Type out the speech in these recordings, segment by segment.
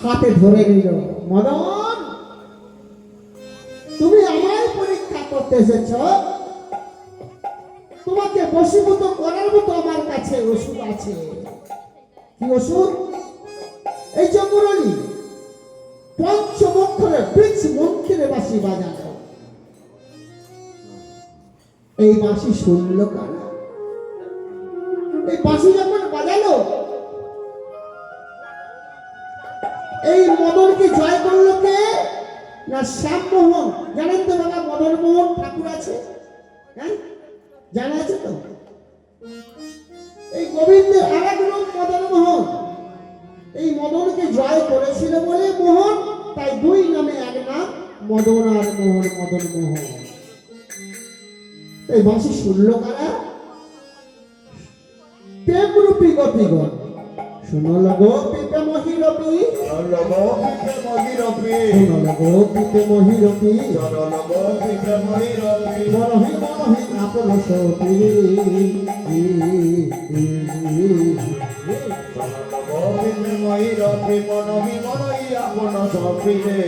হাতে ধরে নিল, মদন তুমি আমায় পরীক্ষা করতে এসেছ, তোমাকে বশীভূত করার মতো আমার কাছে ওষুধ আছে। কি ওষুধ? এই যে মুরলী, পঞ্চমক্ষরে বীজ মন্ত্রে বাঁশি বাজানো। এই বাঁশি শুনল কারা? এই বাঁশি যখন বাজালো, এই মদনকে জয় করলো কে? না শ্যামমোহন। জানেন তো বাবা, মদন মোহন ঠাকুর আছে, হ্যাঁ জানা আছে তো? এই গোবিন্দের আর এক নাম মদন মোহন। এই মদনকে জয় করেছিল বলে মোহন, তাই দুই নামে এক নাম, মদন আর মোহন, মদন মোহন। এই বাঁশি শুনল কারা? প্রেমরূপী গোপীগণ। শুনল গো পিতে মহিরপি, শুনল গো পিতে মহিরপি, মরহি মরহি আপন সপি, মহিরপি মনহি মরহি আপন সপি রে।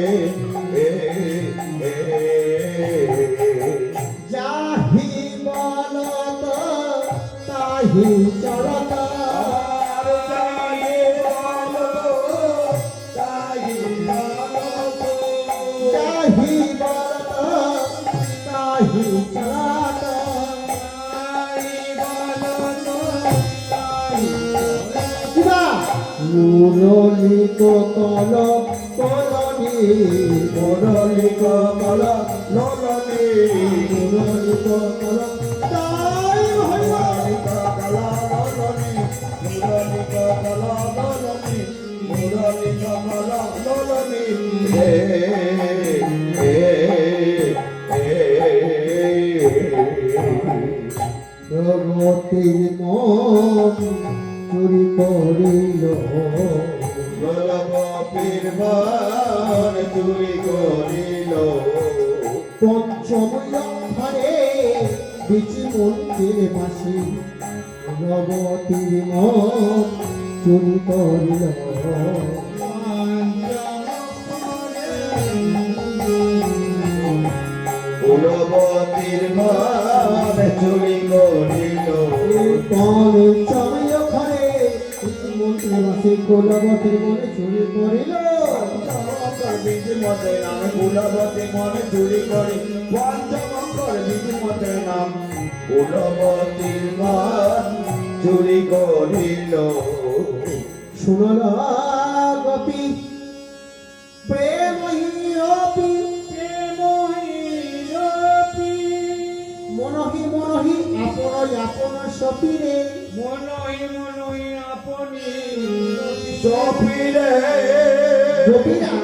যাহি বলত তাহি চলত, মুরলী কল কলনি, মুরলী কল ললনি, মুরলী কল তাই মুরলী কল ললনি, মুরলী কল ললনি, মুরলী কল ললনি রে। জগতের মন চুরি করিল, গোপীর মন চুরি করিল, পঞ্চম লক্ষণে বীজ মন্ত্রে বাঁশি, জগতের মন চুরি করিল। কুলবতীর মন চুরি করিল, পঞ্চম লক্ষণে বীজ মন্ত্রে বাঁশি, কুলবতীর মনে চুরি করিল। বীজ মতে নাম কুলবতী মনে চুরি করি, পঞ্চমঙ্কর বীজ মতে নাম কুলবতীর মন চুরি করিল। শুনল গোপী প্রেমহীরপি, মনহি মনহি আপন আপন সপিরে, মনহি মনহি আপনি সপিরে। গোপীরা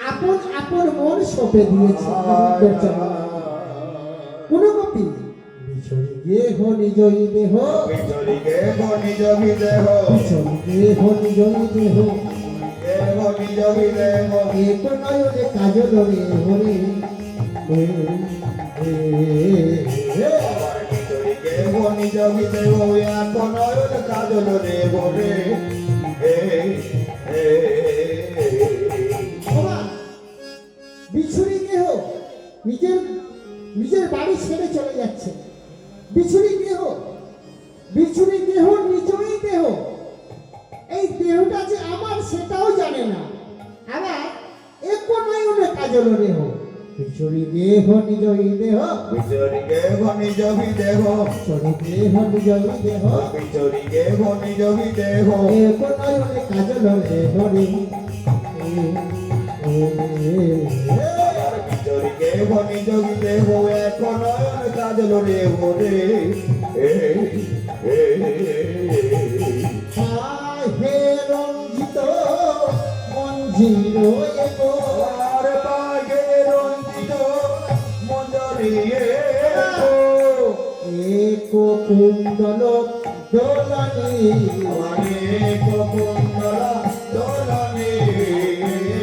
আপন আপন মন সপে দিয়েছে গোবিন্দের চরণে। কোন গোপী বিছড়ি গেহ নিজই দেহ, বিচরি গেহ নিজ বিদেহ, বিছড়ি গেহ নিজই দেহ, গেহ নিজ বিদেহ, এক নয়নে কাজল রে হরে। বিচরি গেহ নিজ বিদেহ, এক নয়ন কাজল রে ভরে। বিছুরি গেহ নিজের নিজের বাড়ি ছেড়ে চলে যাচ্ছে। বিছুরি গেহ, বিছুরি দেহ নিজই দেহ, এই দেহটা যে আমার সেটাও জানে না। আবার এক নয়নে কাজল দেহ, বিছুরি দেহ নিজই দেহ, বিচরি গেহ নিজ বিদেহ, বিছুরি দেহ নিজই দেহ, বিচরি গেহ নিজ বিদেহ, এক নয়নে কাজল দেহ রে। বিচরি গেহ নিজ বিদেহ, এক নয়ন কাজল রে ভরে। হে রঞ্জিত মঞ্জির এগো, আর বাগে রঞ্জিত মঞ্জরিয়ে এক কুণ্ডল দোলনি, এক কুণ্ডলা দোলনে,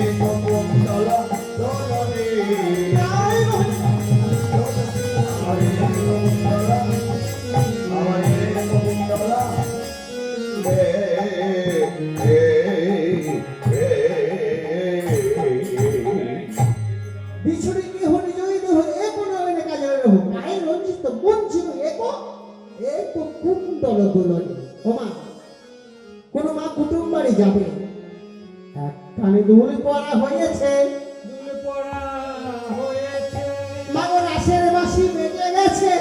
এক কুণ্ডলা দোলনে, এক কুণ্ডলা, এক কুণ্ডলা, কোনো মা কুটুম বাড়ি যাবে, একখানে দুল পরা হয়েছে, দুল পড়া হয়েছে মাগো রাসের বাঁশি বেজে গেছে,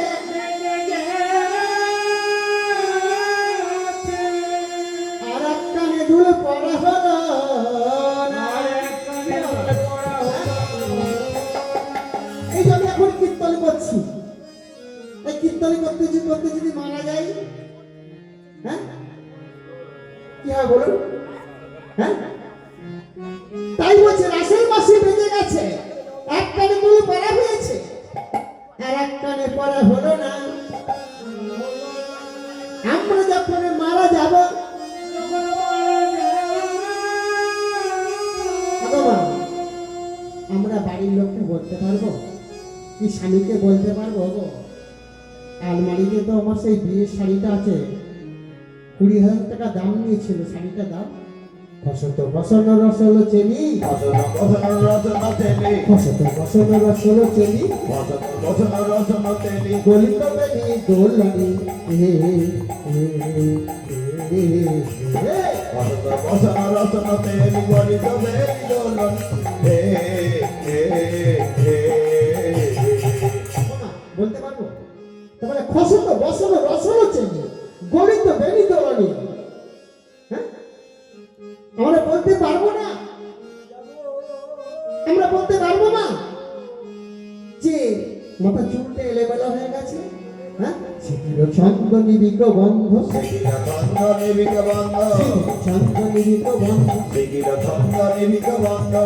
আর একখানে দুল পরা হলো না। এই যে আমি এখন কীর্তন করছি, এই কীর্তন করতে যদি মারা যায়, হ্যাঁ কি হয় বলুন? হ্যাঁ, তাই বলছে রাসের বাঁশি বেজে গেছে, এক কানে দুল পরা হয়েছে, আর এক কানে পরা হলো না। আমরা যখন মারা যাব, আমরা বাড়ির লোককে বলতে পারবো কি, স্বামীকে বলতে পারবো গো আলমারিতে তো আমার সেই বিয়ের শাড়িটা আছে, 20,000 টাকা দাম নিয়েছিল, শাড়িটা দাম বসন্ত বসন্ত রসল চেনি, বসন্ত বসন্ত রসল চেনি, গলিত বেনি দোলনি, বলতে পারবো? তারপরে খসত বসন্ত রসল চেনি, গলিত বেনি দোলনি, হ্যাঁ আমরা বলতে পারবো না? আমরা বলতে পারবো না যে মাথা চুলটা এলেবেলা হয়ে গেছে, হ্যাঁ সিঁথির ছন্দ নিবিক গন্ধ, ছন্দ নিবিক গন্ধ,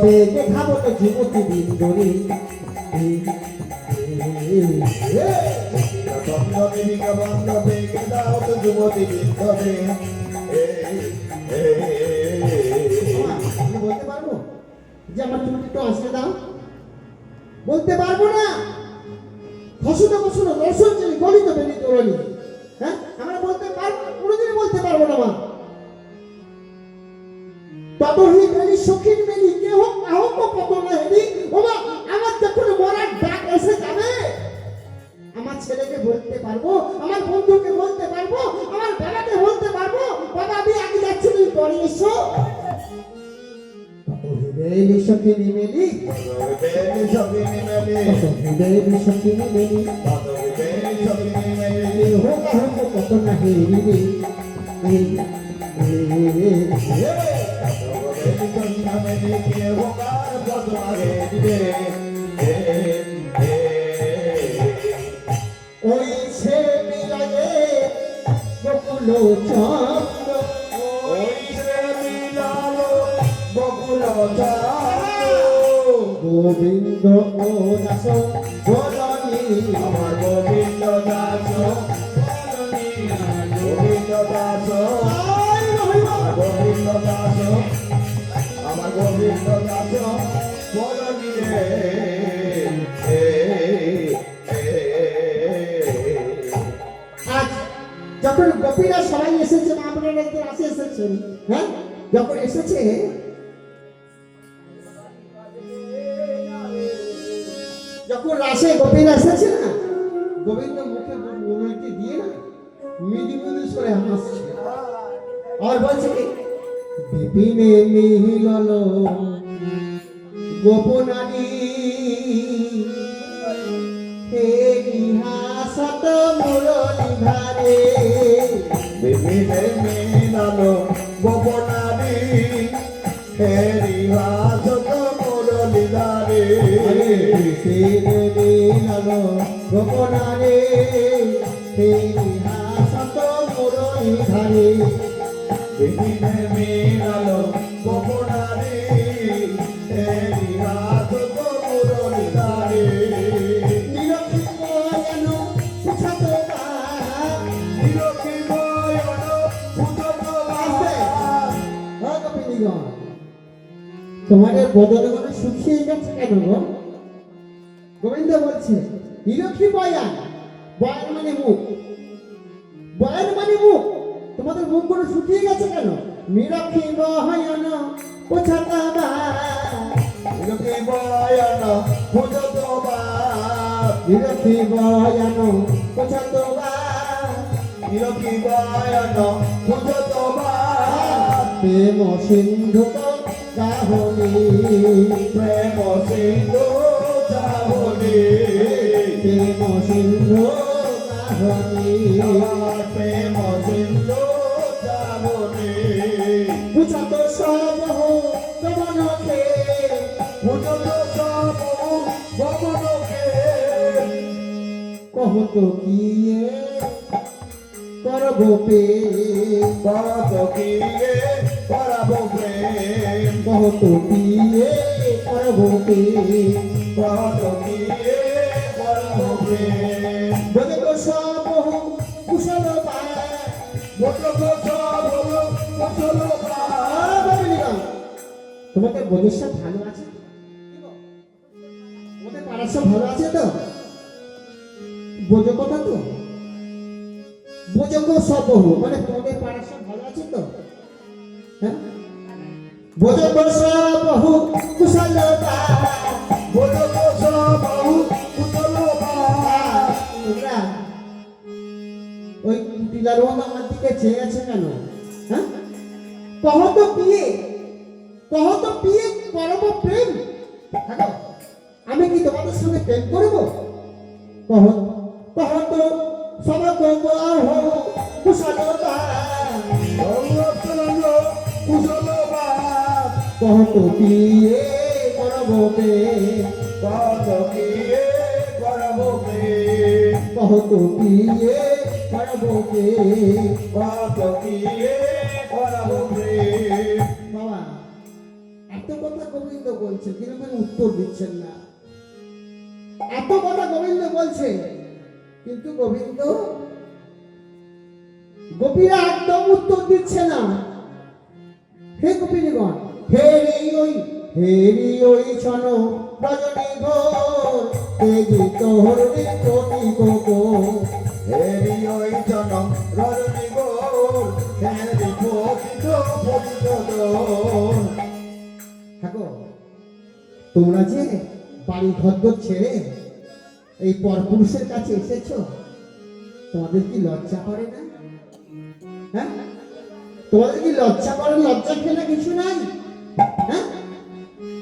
বেগে খাবো তো যুবতী বিন্দরে, আমি বলতে পারবো যে আমার চুলটা একটু আসলে দাও? বলতে পারবো না। খসুন খসুন রসুন চিনি গলিত বেনি তোরনি, হ্যাঁ আমরা বলতে পারবো না, কোনোদিনই বলতে পারবো না। মা ততহি বেনি সখিন বেনি কে হোক না হোক কত না হেনি, ও মা আমার যখন মরার ডাক এসে যাবে, আমার ছেলেকে বলতে পারবো, আমার বন্ধুকে বলতে পারবো, আমার বাবাকে বলতে পারবো, বাবা আমি আগে যাচ্ছি, তুমি পরে এসো। বেলি সখিনী মেলি, বেলি সখিনী মেলি, হোক হোক কত না হেরি, ওই সে মিলায়ে বকুল চন্দ্র, গোবিন্দ ও দাস বলনি, আমার গোবিন্দ দাস, গোবিন্দ দাস, গোবিন্দ দাস, আমার গোবিন্দ দাস বলনি রে। আজ যখন গোপীরা সবাই এসেছে, মা বোনেরা আসে এসেছেন, হ্যাঁ যখন এসেছে, যখন রাসে গোপীরা এসেছে না, গোবিন্দ মুখে মুখে দিয়ে না মৃদু মৃদু সরে হাসছে, আর বলছে কি বিপিনে মিলল গোপনানি, হে হাসত মুরলি ধারে, বিপিনে মিলালো গোপনারি, হেরি হাসত মুরলি ধারে, বিপিনে মিলল গোপনানি, হে হাসত মুরলি ধারে, বিপিনে মিলালো গোপনারি, হেরি হাসত মুরলি ধারে, নিরক্ষী যেন সুখত নিরক্ষী বয়ন পুজত তোমাদের বদলে মনে শুকিয়ে গেছে কেন গো? গোবিন্দ বলছে নিরক্ষী বয়ান, বয়ান মানে মুখ, বয়ান মানে মুখ, তোমাদের মুখগুলো শুকিয়ে গেছে কেন? নিরক্ষী বয়ান পোছাতা, নিরক্ষী বয়ন পুজত নিরক্ষী বয়ান পোছাতা, নিরক্ষী বয়ন পুজত প্রেম সিন্ধু গাহনি প্রেম সিন্ধু চাহনি প্রেম সিন্ধু গাহনি আমার প্রেম সিন্ধু চাহনি বুঝাত সব গমনকে বুঝত সব ভবনকে কহত কি করব পে কত কিয়ে করাবো প্রেম কহত কি করব পে কত কিয়ে করাবো প্রেম বুঝাত সব কুশল বুঝত সব কুশল তোমাদের বোঝের সব ভালো আছে তোমাদের পাড়ার সব ভালো আছে তো বোঝো কথা তো বোঝো সব মানে তোমাদের পাড়ার সব ভালো আছে তো হ্যাঁ বোঝো সব কুশল বুঝত সব কুশল তোমরা ওই কুটিলার আমার দিকে চেয়ে আছে কেন হ্যাঁ কহ তো পিয়ে করব প্রেম হ্যাঁ আমি কি তোমাদের সঙ্গে প্রেম করব কহ তো সব কুশলতা কুশল কহ তো পিয়ে করব প্রেম কত কিয়ে করাবো প্রেম কহ তো পিয়ে করব প্রেম কত কিয়ে করাবো প্রেম বাবা এত কথা গোবিন্দ বলছে কিন্তু উত্তর দিচ্ছেন না এত কথা গোবিন্দ বলছে কিন্তু গোপীরা একদম উত্তর দিচ্ছে না হে গোপীগণ হেরি ওই ছন রজনী ঘোর তেজি তোর কোটি গো হেরি ওই জনম রজনী গোর হেরি পতিত পতিত দোর ঠাকুর তোমরা যে বাড়ি ঘর ছেড়ে এই পরপুরুষের কাছে এসেছো তোমাদের কি লজ্জা করে না হ্যাঁ তোমাদের কি লজ্জা করে লজ্জা খেলে কিছু নাই হ্যাঁ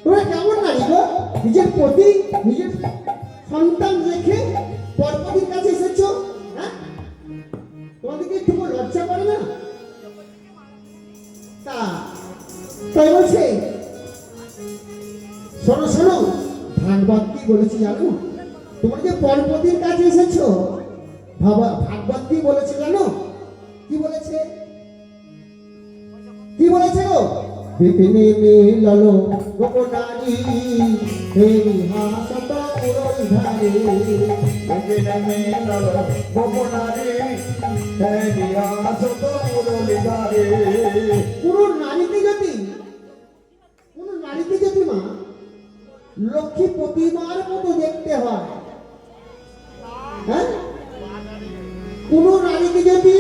তোমরা কেমন নারী গো নিজের প্রতি নিজের সন্তান রেখে পরপতির কাছে এসেছো হ্যাঁ তোমাদের কি একটু লজ্জা করে না তাই বলছে শোনো ভাগবত কি বলেছে জানো তোমরা যে পরপতির কাছে এসেছো ভাগবত কি বলেছে জানো কি বলেছে গো বিপিনে মিললো গোপনারী হেরি হাসত পুরোই ধারে বিপিনে মিলল গোপনারী হেরি হাসত পুরোই ধারে কোন নারীকে যদি মা লক্ষ্মী প্রতিমার মতো দেখতে হয় হ্যাঁ কোন নারীকে যদি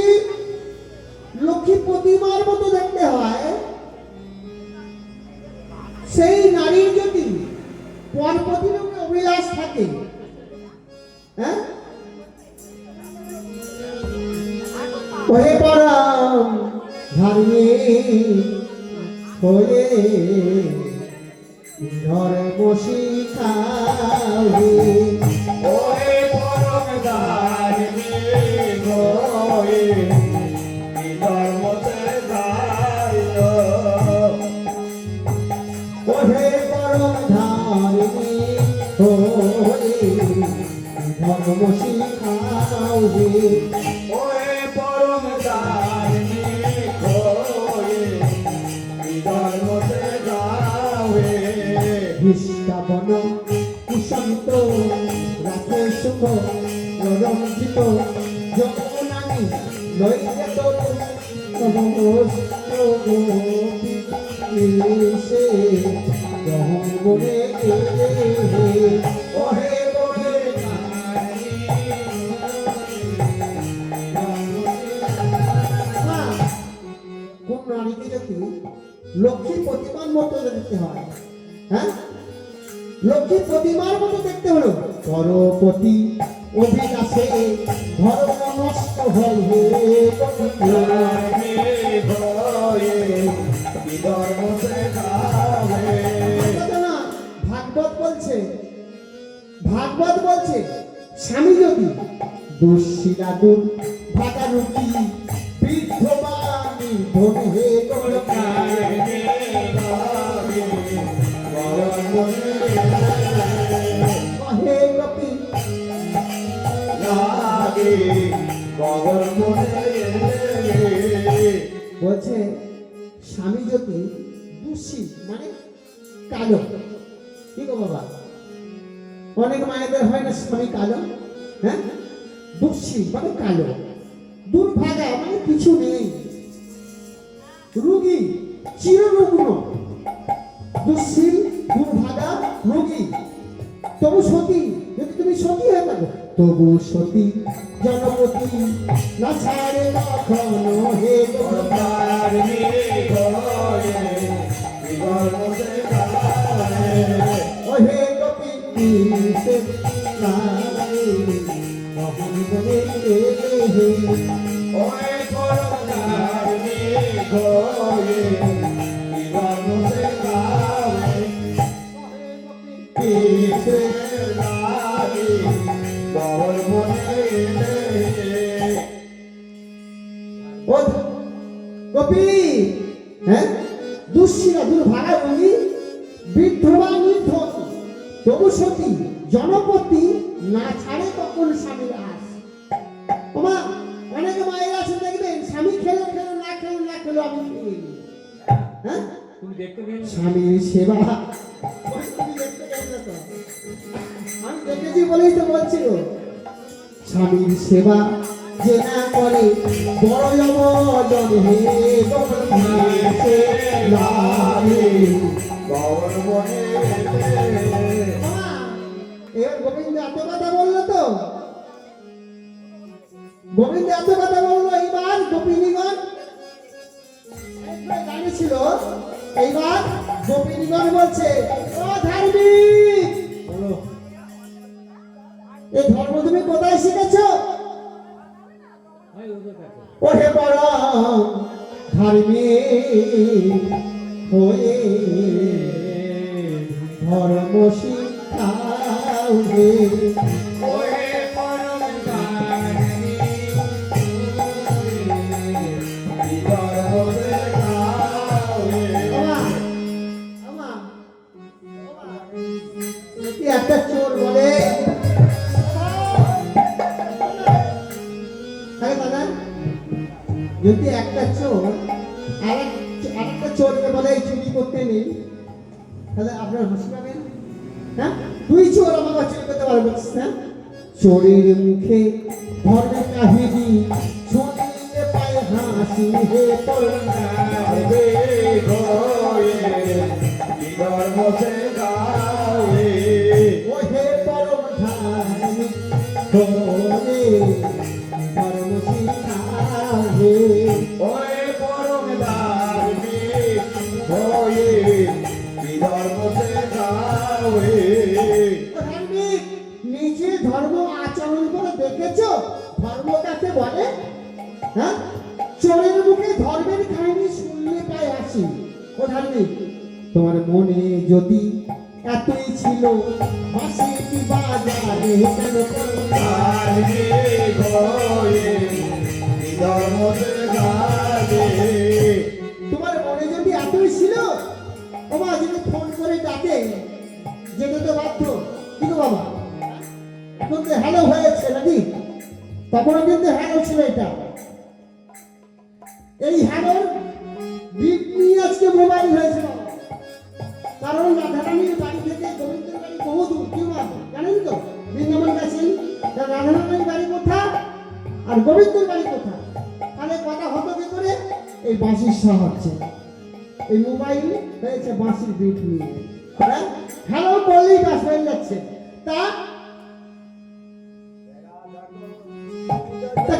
লক্ষ্মী প্রতিমার মতো দেখতে হয় সেই নারীর যদি পরপতির উপরে অভিলাষ থাকে হ্যাঁ ওহে পরম ধার্মিক হয়ে ঘরে বসি খাওয়ে ওরে পরম ধার্মিক হয়ে ধর্মতে দাঁড়িল ওহে পরম ধার্মিক হয়ে ধর্ম শিখাওয়ে ওরে পরম ধার্মিক হয়ে ধর্মতে গাওয়ে নিষ্ঠাবন কুশান্ত রাখে সুখ রঞ্জিত যমুনানি লইলে তরু সমস্ত গোপী সে রহম বলে ওহে বলে কোন নারীকে যদি লক্ষ্মী প্রতিমার মতো দেখতে হয় হ্যাঁ লক্ষ্মী প্রতিমার মতো দেখতে হলো পরপতি অভিলাষে ধর্ম নষ্ট হয় হে ধার্মিক হয়ে কি ধর্ম শেখাবে কথা না, ভাগবত বলছে, ভাগবত বলছে স্বামী যদি দুঃশীলা দুর ভাগা রুটি বৃদ্ধবাণী ধন হে কলকারি কহে কপি বলছে স্বামী যদি দুঃশী মানে কালো, কি গো বাবা, অনেক মায়েদের হয় না স্বামী কালো, হ্যাঁ, দুঃশী মানে কালো, দুর্ভাগা মানে কিছু নেই, রোগী চিররুগ্ন, দুঃশীল দুর্ভাগা রোগী, তবু সতী, যদি তুমি সতী হয়ে থাকো তবু সতী জনপতি না ছাড়ে কখনো হে কলকারি ও হে গোপী সে নারে কখন বলে হে ওই কলকারি গয়ে কি ধর্ম শেখাবে সে ও গোপী, হ্যাঁ, দুঃশীলা দুর্ভাগা রোগী বৃদ্ধবা নির্ধন তবু সতী জনপতি না ছাড়ে কখন স্বামীর আস। ওমা, অনেক মায়ের আছে দেখবেন স্বামী খেলো খেলো না খেলো না খেলো আমি খেয়ে নিই, হ্যাঁ, তুমি দেখতে পেয়েছো? স্বামীর সেবা তুমি দেখতে গেছো তো? আমি দেখেছি বলেই তো বলছিল স্বামীর সেবা যে না করে বড় অবজন হে গোপীতে নারে। এবার গোবিন্দ এত কথা বললো তো, গোবিন্দ এত কথা বললো, এইবার গোপিনীগণ গানে ছিল, এইবার গোপিনীগণ বলছে ও ধার্মিক, এই ধর্ম তুমি কোথায় শিখেছো? হয় ওদের কাছে। ওহে বড় ধার্মিক হয়ে ধর্ম শিখাও হে। একটা চোর বলে দাদা, যদি একটা চোর আরেকটা চোরকে বলে এই চুরি করতে নেই, তাহলে আপনার হাসি পাবেন? হ্যাঁ, তুই চোর আমাকে চুরি করতে পারবো? হ্যাঁ, চোরের মুখে ধর্মের কাহিনী শুনলে পায় হাসি হে ধর্ম শেখাবে ও হে পরম ধার্মিক হয়ে ধর্ম শিখাও হে। ওই পরম ধার্মিক হয়ে কি ধর্ম শেখাবে ধার্মিক নিজে ধর্ম আচরণ করে দেখেছো ধর্ম কাকে বলে? হ্যাঁ, চোরের মুখে ধর্মের কাহিনী শুনলে পায় আসি। ও ধার্মিক, তোমার মনে যদি এতই ছিল বাঁশিটি বাজারে কেন ধার্মিক হয়ে কি ধর্ম শেখাবে তোমার মনে যদি এতই ছিল, বাবা যদি ফোন করে ডাকে যেতে তো বাধ্য, কিন্তু বাবা এখন তো হ্যালো হয়েছে নাকি, তখনও কিন্তু হ্যালো ছিল। এটা এই হ্যালোর বিট নিয়ে আজকে মোবাইল হয়েছে বাবা, কারণ রাধারানীর বাড়ি থেকে গোবিন্দের বাড়ি বহু দূর, কি বাবা জানেন তো? বৃন্দাবন গেছেন, রাধারানীর বাড়ি কোথা আর গোবিন্দের বাড়ি কোথা, তাহলে কথা হতো কি করে? এই বাঁশির সাহায্যে এই মোবাইল হয়েছে বাঁশির বিট নিয়ে, হ্যালো বললেই বাস হয়ে যাচ্ছে। তা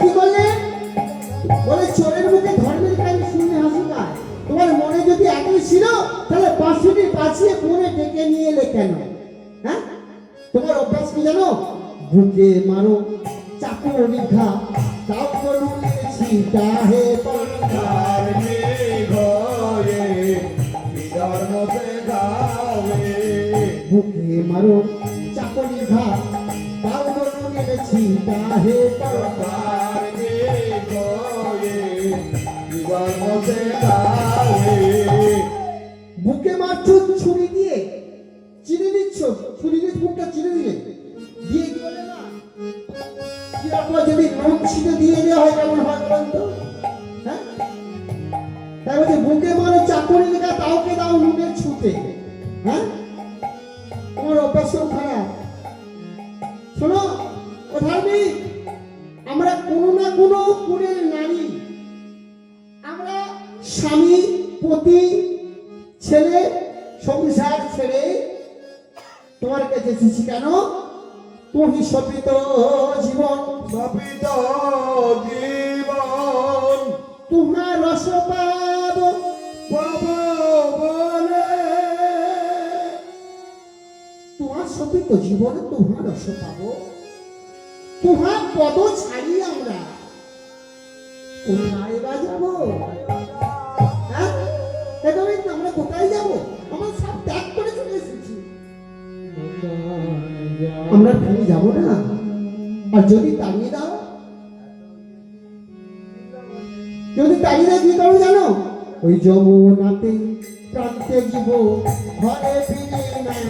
কি করলে? বলে চোরের মুখে ধর্মের কাহিনী শুনে হাসি পায়। তোমার মনে যদি এতই ছিল তাহলে বাঁশিটি বাঁচিয়ে ফোনে ডেকে নিয়ে এলে কেন? হ্যাঁ, তোমার অভ্যাস কি জানো? বুকে মারো চাকর নিঘা তাও করুন ছিটা হে ধার্মিক হয়ে বুকে মারো চাকরি ঘাট তাও তো মেরেছি তাহে পারবা বুকে মারছো ছুরি দিয়ে চিনে দিচ্ছ ছুরি দিয়ে বুকটা চিনে দিলে দিয়ে কি বলে না কিরকম যদি নুন ছিটে দিয়ে দেওয়া হয় কেমন হয় বলেন তো হ্যাঁ তাই বলছে বুকে মারো চাকরি লেখা তাওকে দাও নুনের ছুটে হ্যাঁ তোমার অভ্যাসও খারাপ শোনো ও ধার্মিক আমরা কোনো না কোনো গুণের নারী আমরা স্বামী পতি ছেলে সংসার ছেড়ে তোমার কাছে এসেছি কেন তুমি সপিত জীবন সপিত জীবন তোমার রস পাব পাবো বলে তোমার সপিত জীবনে তোমার রস পাব তোমার পদ ছাড়ি আমরা কোথায় বা যাবো হ্যাঁ এভাবেই তো আমরা কোথায় যাবো আমরা সব ত্যাগ করে চলে এসেছি আমরা ফিরে যাবো না আর যদি তাড়িয়ে দাও যদি তাড়িয়ে দাও কি করবো জানো ওই যমুনাতে প্রান্তে জীব ঘরে ফিরে নাই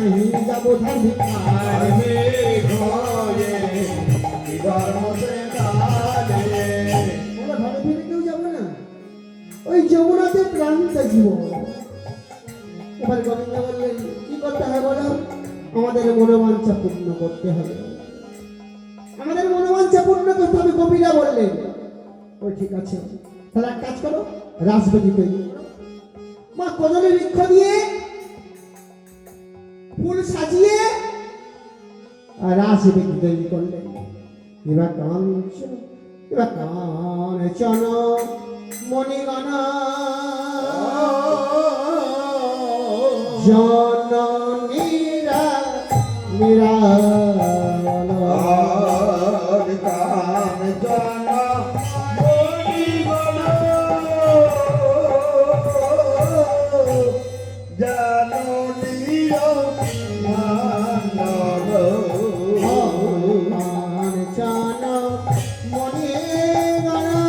যাবো ধার্মিক আর ঘরে ধর্মতে কালে আমরা ঘরে ফিরে কেউ যাবো না ওই যমুনাতে প্রান্তে জীব এবার গোবিন্দ বললেন কি করতে হবে বলো আমাদের মনোবাঞ্ছা পূর্ণ করতে হবে আমাদের মনোবাঞ্ছা পূর্ণ করতে হবে কবিরা বললেন ও ঠিক আছে তাহলে এক কাজ করো রাজবেদি তৈরি করো মা কদলের বৃক্ষ দিয়ে ফুল সাজিয়ে আর রাজবেদি তৈরি করলেন এবার কাঞ্চন মণিগণা জননীরা নিরালা আর কান জানা জানো নিরো মানব কাঞ্চন মণিগণা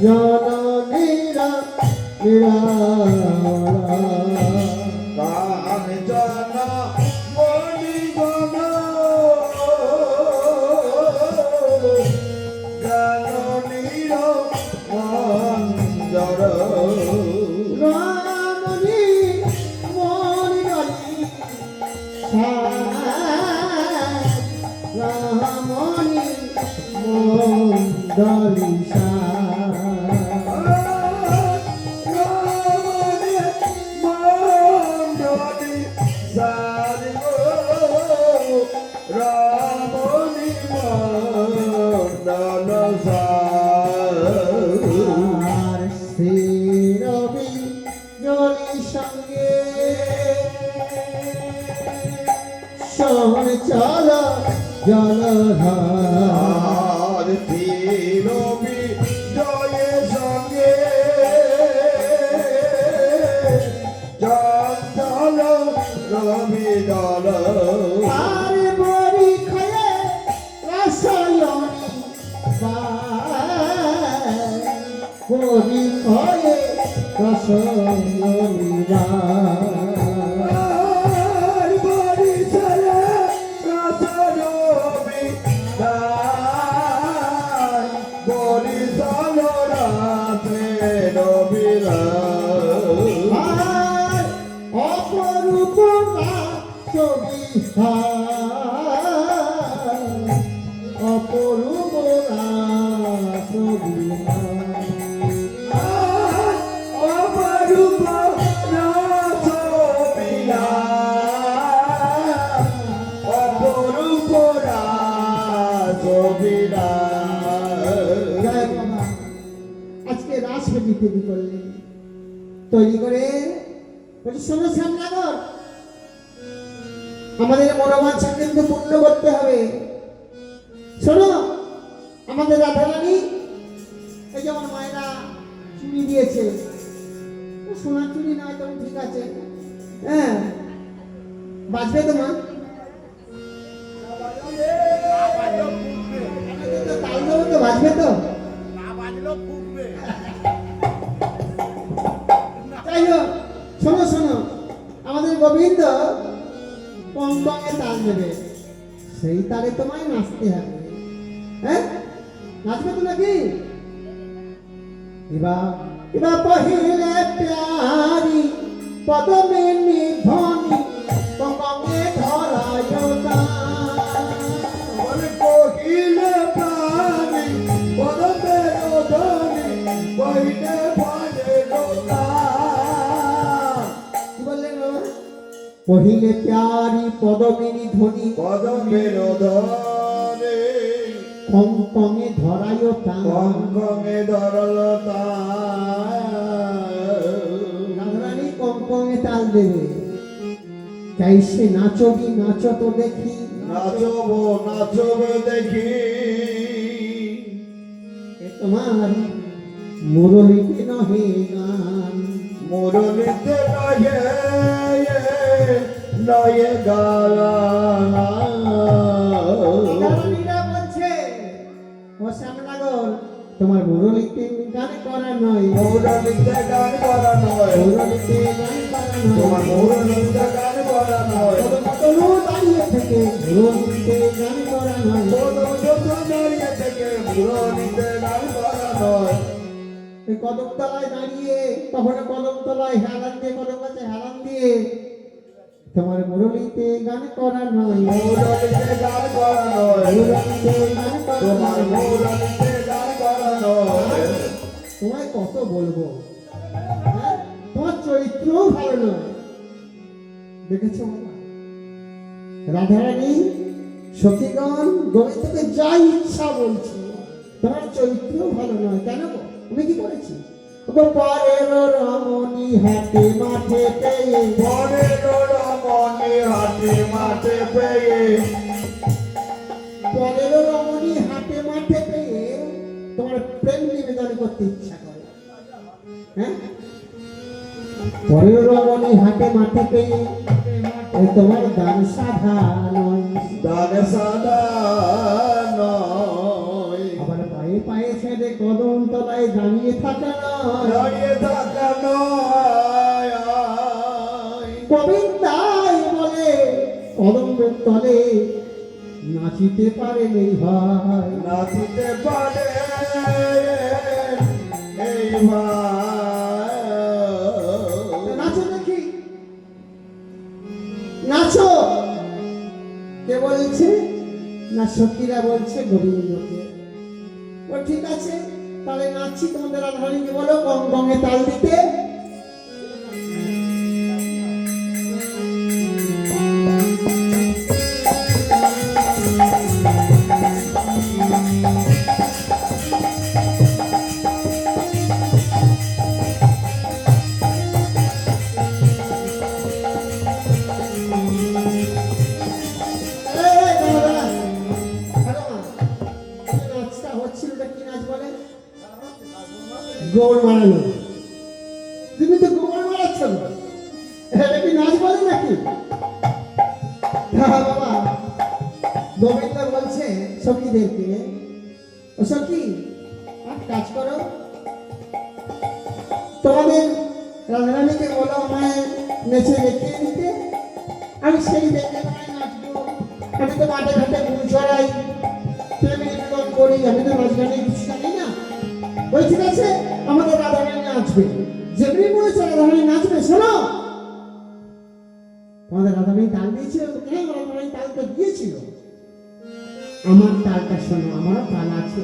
জননীরা নিরালা কান জানা মণিগণ জানো নিরো মঞ্জর রামনি মণিগণি রামনি মণ্ডলী আর সে রবি জলি সঙ্গে শোন চল জলধার আর বড়ি খায়ে রসায়নি বড়ি খায়ে রসায়নি আর অপরূপ ছবি অপরূপ ছবি আজকে রাজবেদি তৈরি করলেন তৈরি করে বলছি শোনো শ্যামনগর আমাদের মনোবাঞ্ছা কিন্তু পূর্ণ করতে হবে শোনো আমাদের রাধারানী এই যেমন মায়েরা চুরি দিয়েছে সোনার চুরি না তখন ঠিক আছে। হ্যাঁ, বাজবে তো মা? তাল দেবো তো, বাজবে তো? যাই হোক, শোনো শোনো, আমাদের গোবিন্দ কঙ্কঙে তাল দেবে, সেই তালে তোমায় নাচতে হবে। হ্যাঁ, নাচবে তো নাকি? এবার পহিলে প্যারি পদমে নিধনি কঙ্কঙে ধরায় বলে কহিলে প্রাণী পদমে রোধনি বহিলে ভালে রোধা। কি বললেন বাবা? পহিলে প্যারি পদমিনী ধ্বনি পদমে রোধনে কঙ্কঙে ধরায় কঙ্কঙে ধরল রাধারানী কঙ্কঙে তাল দেবে। চাইছে নাচবি নাচো তো দেখি, নাচব নাচব দেখি। এ তোমার মুরলিতে নহে গান, মুরলিতে নয়ে নয়ে গানা। রাধারানীরা বলছে ও শ্যামনগর তোমার মুরলিতে গান করা নয়, মুরলিতে গান করা নয়, মুরলিতে গান করা তোমার নয়। মুরলিতে গান করা নয়। তনু দাঁড়িয়ে থেকে মুরলিতে গান করা নয়। দাঁড়িয়ে থেকে মুরলিতে গান করা নয়। এই কদম তলায় দাঁড়িয়ে, কখনো কদম তলায় হেলান দিয়ে, কদম গাছে হেলান দিয়ে তোমার মুরলিতে গান করা নয়, মুরলিতে গান করা নয়, মুরলিতে গান করা তোমার নয়। মুরলিতে গান করা নয়। তোমায় কত বলবো, হ্যাঁ? তোমার চরিত্রও ভালো নয়। দেখেছো রাধারানী সখীগণ গোবিন্দকে যা ইচ্ছা বলছে, তোমার চরিত্রও ভালো নয়। কেন গো? আমি কি করেছি? গো পরের রমণী হাতে মাঠে পেয়ে, পরের রমণী হাতে মাঠে পেয়ে, পরের রমণী হাতে মাঠে পেয়ে তোমার প্রেম নিবেদন করতে ইচ্ছা করে। হ্যাঁ, পরের রমণী হাতে মাঠে পেয়ে এ তোমার দান সাধা নয়, দান সাদা নয়। আবার পায়ে পায়ে ছেড়ে কদম তলায় দাঁড়িয়ে থাকা নয়। দাঁড়িয়ে থাকা নয়। গোবিন্দাই বলে কদমের তলে নাচিতে পারে নেই ভাই, নাচিতে পারে এই ভাই। নাচো দেখি, নাচো। কে বলছে? না সখীরা বলছে গোবিন্দকে। ও ঠিক আছে, তাহলে নাচছি। তোমাদের রাধারানীকে বলো কঙ্কঙে তাল দিতে। নাচটা হচ্ছিল কি নাচ বলে? গোবর মারানো। তুমি তো গোবর মারাচ্ছ না, এটা কি নাচ বলে নাকি? হ্যাঁ বাবা, গোবিন্দ বলছে সখীদেরকে, ও সখী এক কাজ করো, তোমাদের রাধারানীকে বলো আমায় নেচে দেখিয়ে দিতে, আমি সেই দেখে তোমায় নাচবো। আমি তো মাঠে ঘাটে গুল ছড়াই, প্রেম নিবেদন করি, আমি তো নাচ গানে কিছু জানি না। বল ঠিক আছে, আমাদের রাধারানী নাচবে, যেমনি বলেছে রাধারানী নাচবে। শোনো, আমাদের রাধারানী তাল দিয়েছিল, হ্যাঁ রাধারানী তাল তো দিয়েছিল। আমার তালটা শোনো, আমারও তাল আছে,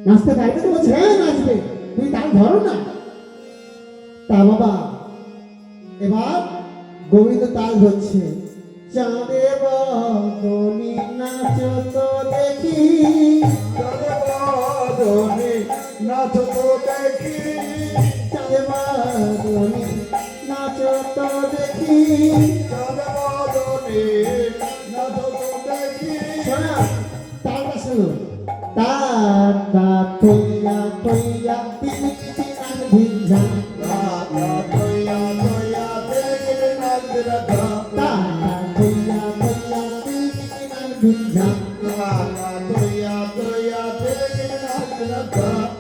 নাচতে পারবে তো? বলছে হ্যাঁ নাচবে, তুমি তাল ধরো না। তা বাবা, এবার গোবিন্দ তাল ধরছে। চাঁদে বদনি নাচ তো দেখি, চাঁদে বদনি নাচ তো দেখি, চাঁদে বদনি নাচ তো দেখি। চাঁদে বদনি নাচ তো দেখি। শোনা, তালটা শোনো। তা তা থইয়া থইয়া তিন তিন ভিজা,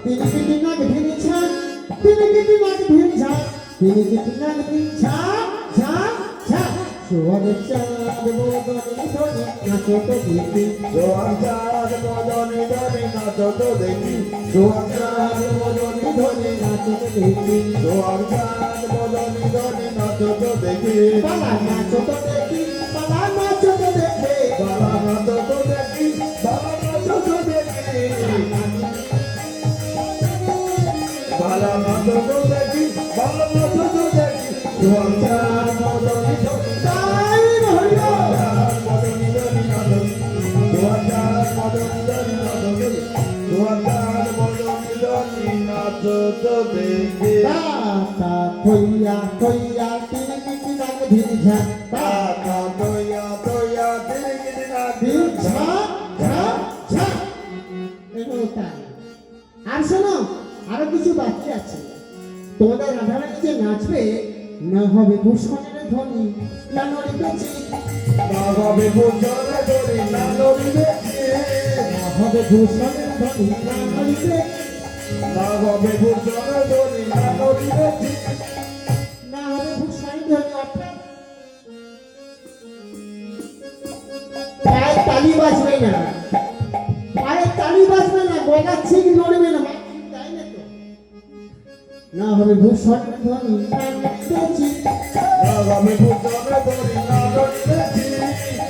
তিনি কিটি নাক ধিনি ঝা তিনি কিটি নাক ধিনি ঝা তিনি কিটি নাক ধিনি ঝা ঝা ঝা সোহাগ চাঁদ বদনে ধনি নাচো তো দেখি সোহাগ চাঁদ বদনে ধনি নাচো তো দেখি সোহাগ চাঁদ বদনে ধনি নাচো তো দেখি সোহাগ চাঁদ বদনে ধনি নাচো তো দেখি পালা নাচো তো দেখি পালা নাচো তো দেখি বালা নাচো তো দেখি বালা নাচো তো দেখি বালা নাচো তো দেখি বালা নাচো তো দেখি সোহাগ চাঁদ বদনে ধনি তাই হইল বদনে ধনি নাচো সোহাগ চাঁদ বদনে ধনি নাচো তো সোহাগ চাঁদ বদনে ধনি নাচো তো দেখি তা কইয়া কইয়া তিনি কিটি নাক ধিনি ঝা টাকা দয়া দয়া দিলি গিলি না দিন ঝা ঝা ঝা এগুলো তাই আর শোনো আরো কিছু বাকি আছে তোমাদের রাধারানী যে নাচবে না হবে ভূষণের ধ্বনি না নড়িবে চিক না হবে ভূষণে ধরি না নড়িবে না হবে ভূষণের ধ্বনি না নড়িবে না হবে ভূষণে ধরি না নড়িবে না হবে ভূষণের ধ্বনি অর্থাৎ পায়ে তালি বাজবে না পায়ে তালি বাজবে না গলা ঠিক নড়বে না তাই না তো না হবে ভূষণের ধ্বনি না নড়িবে চিক না হবে ভূষণে ধরি না নড়িবে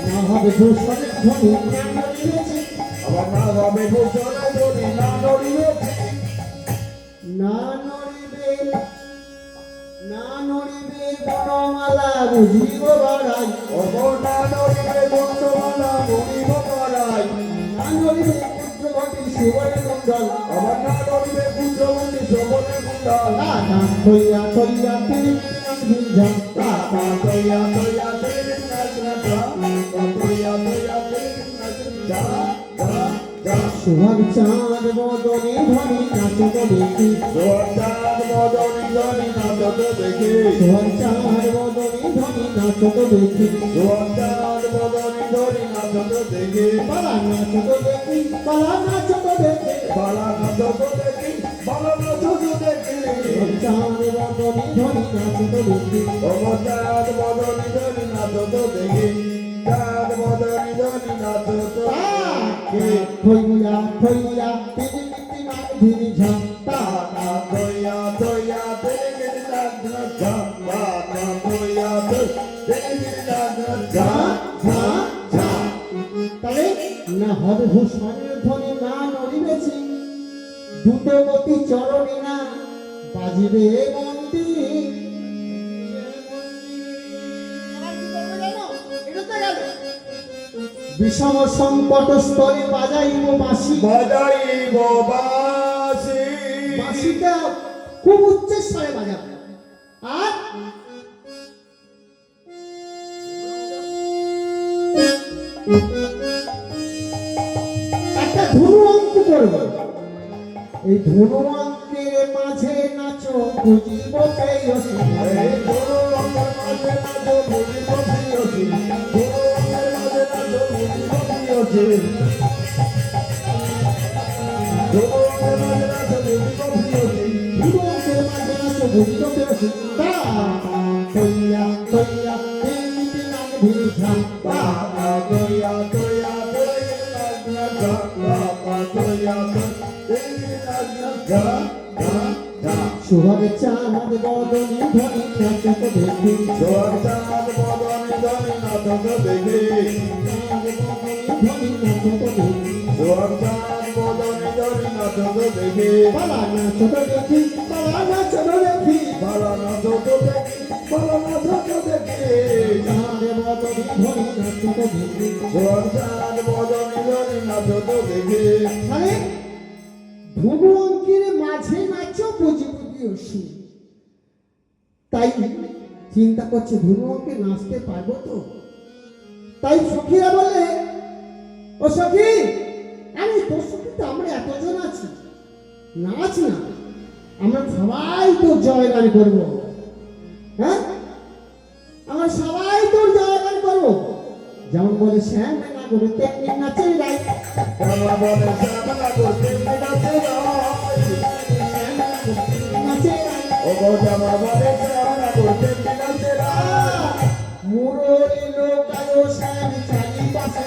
না হবে ভূষণের ধ্বনি না নড়িবে চিক আবার না হবে ভূষণে ধরি না নড়িবে না নড়িবে না নড়িবে বনমালা বুঝিব বাড়াই ওগো না নড়িবে বন্ধমালা মরিব করাই না নড়িবে পুত্রবতী সুবর্ণ মণ্ডল আবার না নড়িবে পুত্রবতী শোভনে কুণ্ডল টাকা কইয়া কইয়া তিনি ভিঞ্জাম টাকা দয়া দয়া দিলি নাচ নাচ দয়া দয়া দিলি নাচ যা যা যা সোহাগ চাঁদ বদনে ধ্বনি নাচো তো দেখি সোহাগ চাঁদ বদনে ধরি নাচো তো দেখি সোহাগ চাঁদ বদনে ধ্বনি নাচো তো দেখি সোহাগ চাঁদ বদনে ধরি নাচো তো দেখি পালা নাচো তো দেখি পালা নাচো তো দেখি বালা নাচো তো দেখি বালা নাচো তো দেখি চাঁদ বদনে ধ্বনি নাচো তো দেখি ওগো চাঁদ বদনে ধরি নাচো তো দেখি চাঁদ বদনে ধরি নাচো তো দেখি থইয়া থইয়া তিনি মিটি নাক ধিনি ঝাম টাকা দয়া দয়া দিলি গিলি নাচ নাচ টাকা দয়া দিলি গিলি নাচ নাচ ঝা ঝা ঝা তাহলে না হবে ভূষণের ধ্বনি না নড়িবেছি দ্রুতগতি চরণে না বাজিবে মন্দির বিষম সংকট স্তরে বাজাইব বাঁশি বাজাইব বাঁশি বাঁশিটা খুব উচ্চের স্বরে বাজাবো আর একটা ধনু অঙ্ক করবো এই ধনু অঙ্কের মাঝে নাচো বুঝিব প্রেয়সী এই ধরো রঙের মাঝে নাচো বুঝিব প্রিয়সী ধরো রঙের মাঝে নাচো বুঝিব প্রিয়সী ধরো রঙের মাঝে নাচো বুঝিব প্রিয়সী ধনু অঙ্কের মাঝে নাচো বুঝিব প্রেয়সী তা কইয়া কইয়া তিনটি নাম ভিড় টাকা দয়া দয়া দিলি নাচ নাচ টাকা দয়া দিলি নাচ নাচ যা যা যা সোহাগ চাঁদ বদনে ধ্বনি নাচো তো দেখি সোহাগ চাঁদ বদনে ধরি নাচো তো দেখি ধ্বনি নাচো তো দেখি সোহাগ চাঁদ বদনে ধরি নাচো তো দেখি পালা নাচো তো দেখি পালা নাচো তো দেখি বালা নাচো তো দেখি বালা নাচো তো দেখি চাঁদ বদনে ধ্বনি নাচো তো দেখি সোহাগ চাঁদ বদনে ধরি নাচো তো দেখি তাহলে ধনু অঙ্কের মাঝে নাচো বুঝিব প্রেয়সী তাই চিন্তা করছে ধনু অঙ্কে নাচতে পারবো তো তাই সখীরা বলে ও সখী আরে তোর সখী তো আমরা এতজন আছি নাচ না আমরা সবাই তোর জয়গান করবো হ্যাঁ আমরা সবাই তোর জয়গান করবো যেমন বলে শ্যাম না করে তেমনি নাচে রাই শ্যামা বলে শ্যামলা করতে নাচে রাই জামা বলে শ্যামনা করতে মিলাতে রাত মুরলি লোকায় শ্যাম চালি পাশে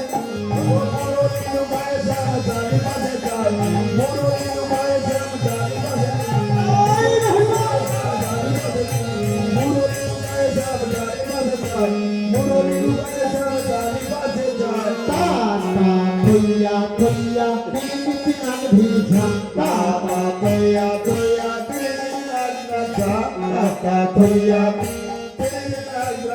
মুরলি মায়ে শ্যাম চালি পাশে যায় মুরলি মায়ে শ্যাম চালি পাশে ताता खोया खोया बिन नाग भीजा ताता खोया खोया बिन नाग खोया बिन नाग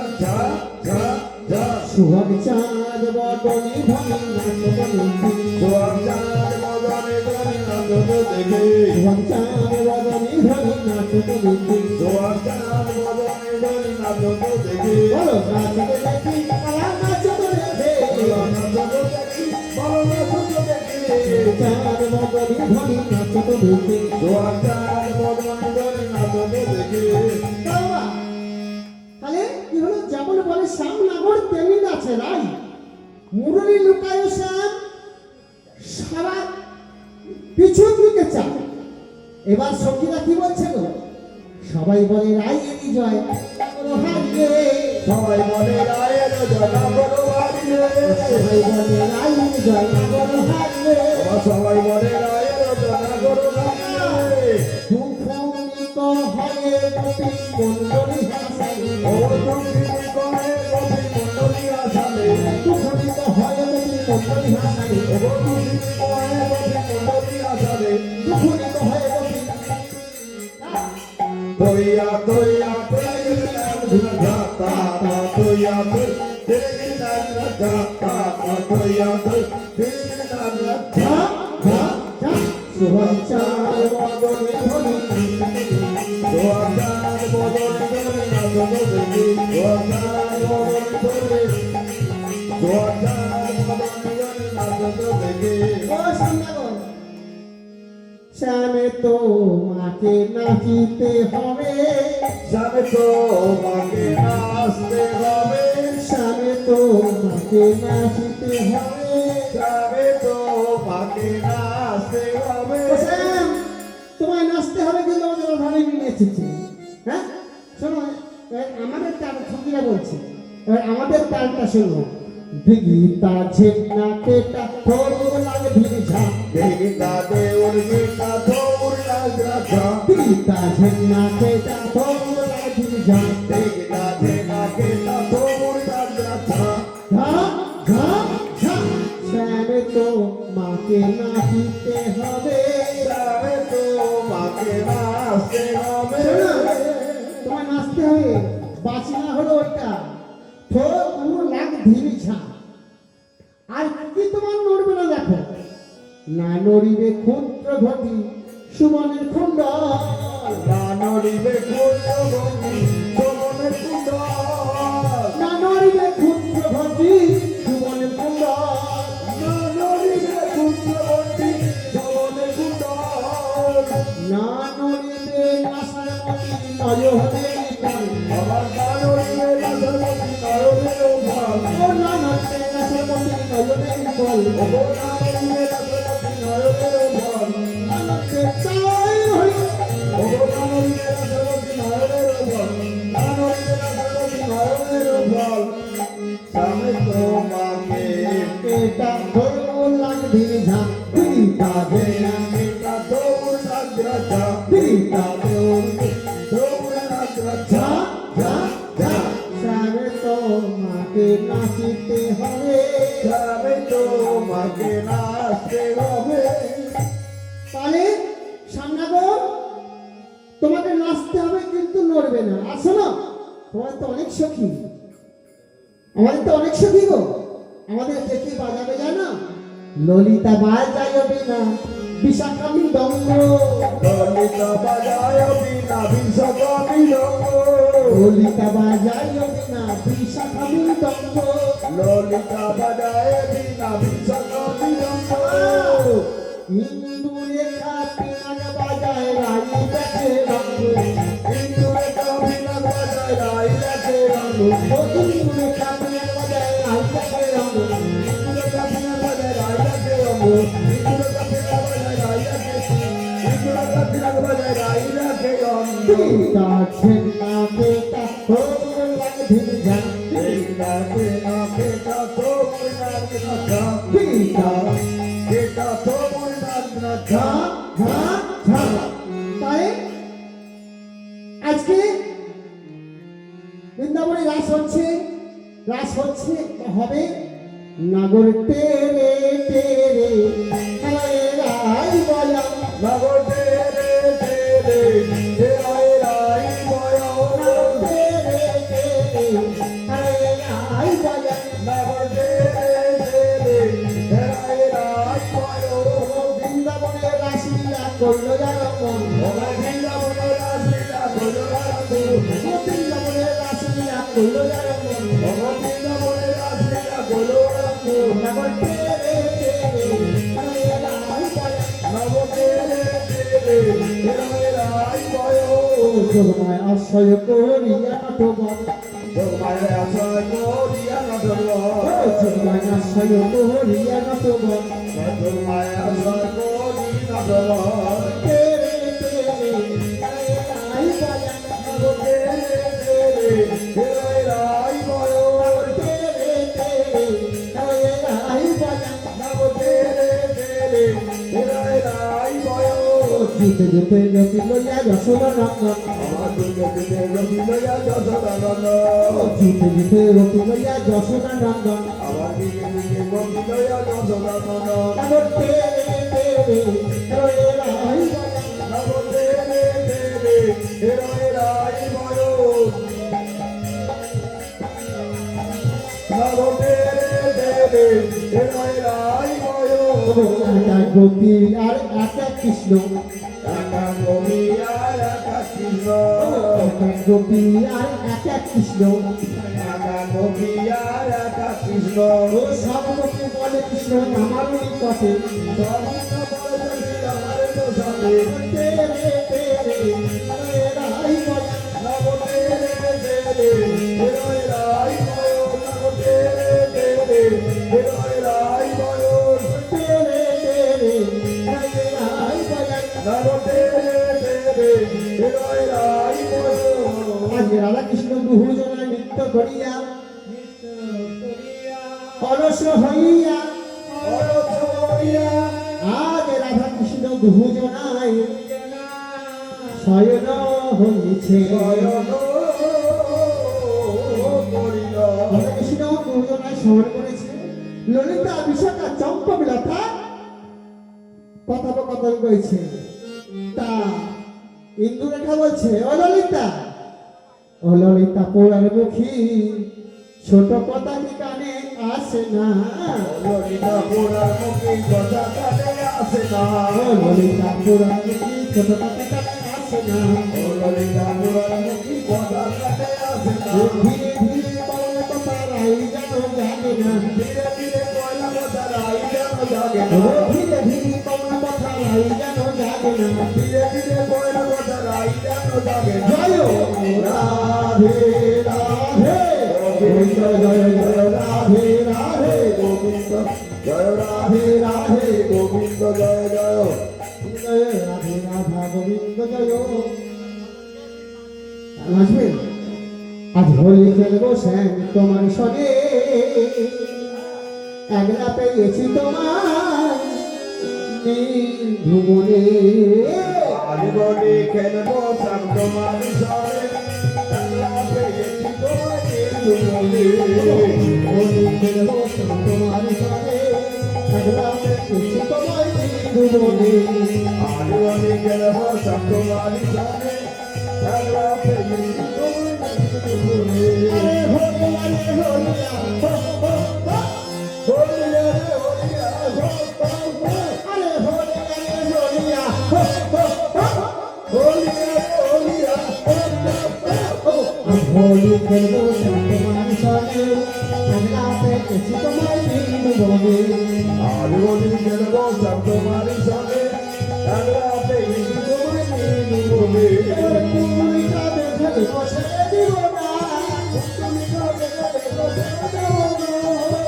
सुहाग चाँद बदनी धनी नाच बनी सुहाग चाँद बदनी धनी नाच देखे सुहाग चाँद बदनी धनी नाच बनी सुहाग चाँद बदनी धनी नाच देखे बोलो नाच देखी कला नाच देखे नाच देखी बोलो नाच देखी चाँद बदनी धनी नाच देखी सुहाग चाँद बदनी धनी नाच देखे বাবা তাহলে কি হলো যেমন বলে শ্যাম নাগর তেমনি আছে রাই মুরলি লুকায় শ্যাম সারা পিছু দিকে চায় এবার সখীরা কি বলছে গো সবাই বলে রায়ের জয় হারিয়ে সবাই বলে রায়ের জনা বড় হারিয়ে সবাই বলে রায়ের জয় হারিয়ে সবাই বলে রায়ের জনা বড় হারিয়ে দুঃখিত হয়ে গোপী মন্ডলী হাসালে ও দুঃখিত করে গোপী মন্ডলী হাসালে দুঃখিত হয়ে গোপী মন্ডলী হাসালে ও দুঃখিত করে গোপী মন্ডলী হাসালে দুঃখিত হয়ে গোপী তোয়া তোয়া তেরে নাগরা তা তোয়া তেরে নাগরা তা তোয়া তেরে নাগরা ঝা ঝা ঝা সুহঞ্চার বদনে ধনি দোয়ার বদলে ধরে নাচ দেখি দোয়ার বদলে ধরে দোয়ার বদলে ধরে নাচ দেখি ও সামনাগর শ্যামে তো মাকে নাচিতে হবে যাবে তো মাকে নাচতে হবে শ্যামে তো মাকে নাচিতে হবে যাবে তো মাকে নাচতে হবে ও শ্যাম তোমায় নাচতে হবে কিন্তু আমাদের ভালোই নিয়ে এসেছে হ্যাঁ শোনো আমাদের তার সঙ্গীরা বলছে এবার আমাদের তারটা শোনো গীতা ঝেন্না পেটা থোড় লাগে ভিড়ঝা গীতা দেউর গীতা দৌড় নাগরা গীতা ঝেন্না পেটা থোড় লাগে ভিড়ঝা গীতা দেনা গীতা দৌড় নাগরা ঝা ঝা ঝা শ্যামে তো মাকে নাচিতে হবে যাবে তো মাকে নাচতে হবে তোমার নাচতে হবে বাঁচনা হলো ওইটা থোড় লাগ ভিড়ঝা আর কি তোমার নড়বে না দেখো না নড়িবে ক্ষুদ্র ঘটি সুমনের খুন্ডল রানড়িবে কুণ্ডবন্দি সোমনের কুণ্ডল না নড়িবে ক্ষুদ্র ঘটি সুমনের খুন্ডল রানড়িবে কুণ্ডবন্দি সোমনের কুণ্ডল না নড়িবে নাসার মতি নয়নে কল আমার রানড়িবে রাজমতি নয়নের ভাল ও না নড়িবে নাসার মতি নয়নে কল ও রানড়িবে রাজমতি নয়নের ভাল নানকে চাই হই ও রানড়িবে রাজমতি নয়নের ভাল রানড়িবে রাজমতি নয়নের ভাল সামনে তোমাকে এটা ধর্ম লাগ ভিড়ঝা গীতা ঝেন্না গীতা দৌড় নাগরা গীতা দেউর দৌড় নাগরা ঝা ঝা ঝা শ্যামে তো মাকে নাচিতে হবে যাবে তো মাকে নাচতে হবে তাহলে সামনাগর তোমাকে নাচতে হবে কিন্তু নড়বে না আর শোনো তোমার তো অনেক সখী আমাদের তো অনেক সখী গো আমাদের কে কি বাজাবে জানো ললিতা বাজাবে না বিশাখা মৃদঙ্গ ললিতা বাজায় বিনা বিশাখা মৃদঙ্গ ললিতা বাজাবে না বিশাখা মৃদঙ্গ ললিতা বাজায় বিনা বিশাখা মৃদঙ্গ হিন্দু রেখা পিনাক বাজায় রাই দেখে রঙ্গ হিন্দু রেখা বিনা বাজায় রাই দেখে রঙ্গ হিন্দু রেখা পিনাক বাজায় রাই দেখে রঙ্গ হিন্দু রেখা বিনা বাজায় রাই দেখে রঙ্গ হিন্দু রেখা বিনা বাজায় রাই দেখে হিন্দু রেখা বিনা বাজায় রাই দেখে দেখে অন্ধ পিতা ছেনা পিতা হরির লাগে ভিজা দেখে না বেটা তো মরনার না পিতা বেটা তো মরনার না ঝা ঝা ঝা তাই আজকে বৃন্দাবনে রাস হচ্ছে হবে নাগর টেরে টেরে রাই বলা নগদে রে রে রে রাই বয় টেরে টেরে রাই বলা নগদে রে রে রাই বয় বৃন্দাবনে রাসলীলা করলো যারকম বৃন্দাবনে রাসলীলা করলো বৃন্দাবনে রাসলীলা করলো যারকম বৃন্দাবনে রাসলীলা করলো নাগর টেরে টেরে রাই বলা নগদে রে রে রাই বয় তোমায় আশ্রয় করিয়া নটবন তোমায় আশা করিয়া নটল তোমায় আশ্রয় করিয়া নটবন তোমায় আশা করি নটল তেরে তেরে রাই বলা নগদে রে রাই বয় তেরে তেরে রাই বলা নগদে রে রাই বয় যেতে যেতে গতি লইয়া যশোদা নন্দন আমার দুর্গে দিতে রবিলয়া যশোদানন্দ যেতে যেতে গতি লইয়া যশোদা নন্দন আমার দিকে দিকে রবিলয়া যশোদানন্দ নাগর তেরে তেরে রাই বলা নগদে রে রাই বয় নগদে রে রাই বয় একা গোপী আর একা কৃষ্ণ একা কবি আর একা কৃষ্ণ একা গোপী আর একা কৃষ্ণ একা কবি আর একা কৃষ্ণ ও সব লোকে বলে কৃষ্ণ আমারও নিকটে সবিতা বলে আমার তো সাথে তেরে তেরে রাই বলা নগদে রে রাই বয় নগদে রে রাই বয় তেরে তেরে রাই বলা নগদে রে রাই বয় আজ রাধা কৃষ্ণ দুজনে নৃত্য করিয়া অলস হইয়া আজ রাধা কৃষ্ণ দুজনায় শয়ন হইছে রাধা কৃষ্ণ দুজনায় শয়ন করেছে ললিতা বিশাখা চম্পবিলাতা কথোপকথন করেছে তা ইন্দুরেখা বলছে ও ললিতা পোড়ার মুখী ছোট কথা কি কানে আসে না ললিতা পোড়ার মুখে কথা কানে আসে না ও ললিতা পোড়ার মুখী ছোট কথা কানে আসে না ললিতা পোড়ার মুখে কথা কানে আসে না ধীরে ধীরে বড় কথা রাই যেন জাগে না ধীরে ধীরে কয়লা কথা রাই যেন জাগে ও না ধীরে ধীরে বড় কথা রাই যেন জাগে না ধীরে ধীরে কয়লা কথা রাই যেন জাগে না জয় রাধে রাধে গোবিন্দ জয় জয় রাধে রাধে গোবিন্দ জয় রাধে রাধে গোবিন্দ জয় জয় জয় রাধে রাধা গোবিন্দ জয় আসবে আজ হোলি খেলবো শ্যাম তোমার সঙ্গে একলা পেয়েছি তোমার নীল ভুবনে আলিবলি খেলবো শান্ত মানুষরে আল্লাহ পেয়েছি তোমাকে তুমি হোলি খেলবো শ্যাম তোমার সঙ্গে একলা পেয়েছি তোমার নীল ভুবনে আলিবলি খেলবো শান্ত মানুষরে আল্লাহ পেয়েছি তোমাকে তুমি হোলি আরে হোলিয়া হো হো হো হোলিয়া রে হোলিয়া হো হো হো আরে হোলি আরে হোলিয়া হো হো হো হোলিয়া রে হোলিয়া হো হো হো হোলি খেলবো তোমার সঙ্গে একলা পেয়েছি তোমার নীল ভুবনে আলিবলি খেলবো শান্ত মানুষরে আল্লাহ পেয়েছি তোমাকে তুমি তুমি কাঁদে ফেলে বসে দিব না তুমি কাকে কাকে বসে দাও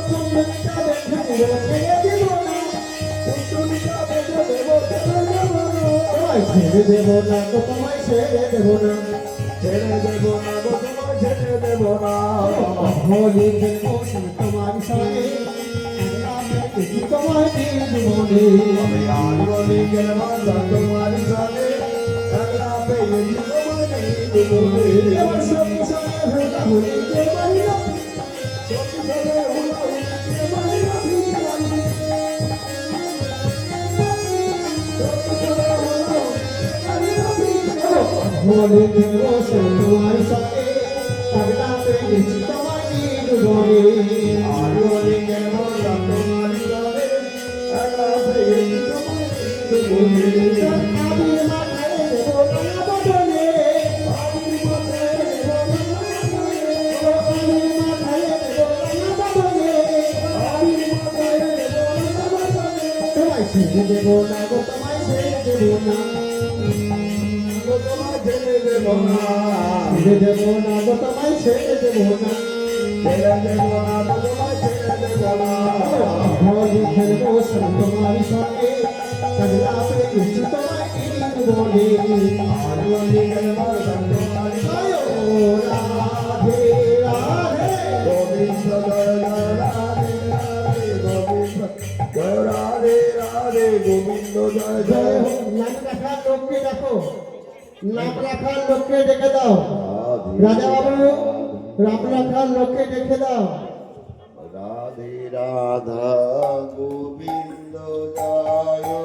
তুমি কাঁদে ফেলে বসে দিব না তুমি কাকে কাকে বসে দাও ছেড়ে দে দেবো না তো তোমায় ছেড়ে দেবো না ছেড়ে দেব না গো তোমায় ছেড়ে দেব না হোলি খেলবো তোমার সঙ্গে তোমায় জীবনে আমি আর বলি গেলাম তোমার সঙ্গে একলা পেয়েছি তোমায় জীবনে এবার সঙ্গে সঙ্গে ভেঙে হোলি খেলবাই না সত্যি করে হলো তোমায় আমি জানি সত্যি করে হলো আমি হোলি খেলবো তোমার সঙ্গে পাগলা পেয়েছি তোমায় জীবনে আর বলি গেলাম তোমার সঙ্গে একলা পেয়েছি তোমায় জীবনে আমি মাথায় দেবো না বদলে আমি মাথায় দেব না আমি মাথায় দেবো না বদলে আমি মাথায় দেব না তোমায় ছেড়ে দেবো না গো তোমায় ছেড়ে দেবো না তোমায় ছেড়ে দেব না ছেড়ে দেবো না গো তোমায় ছেড়ে দেবো না ছেড়ে দেব না তোমায় ছেড়ে দেব না হোলি খেলবো তোমার সঙ্গে পাগলা পেয়েছি তোমায় জীবনে আর বলি গেলাম তোমার আয়ো রাধে রাধে গোবিন্দ জয় জয় রাধে রাধে গোবিন্দ জয় রাধে রাধে গোবিন্দ জয় জয় নাম রাখার লোককে দেখো নাম রাখার লোককে ডেকে দাও রাজা বাবু রাম রাখার লোককে ডেকে দাও রাধে রাধা গোবিন্দ জয়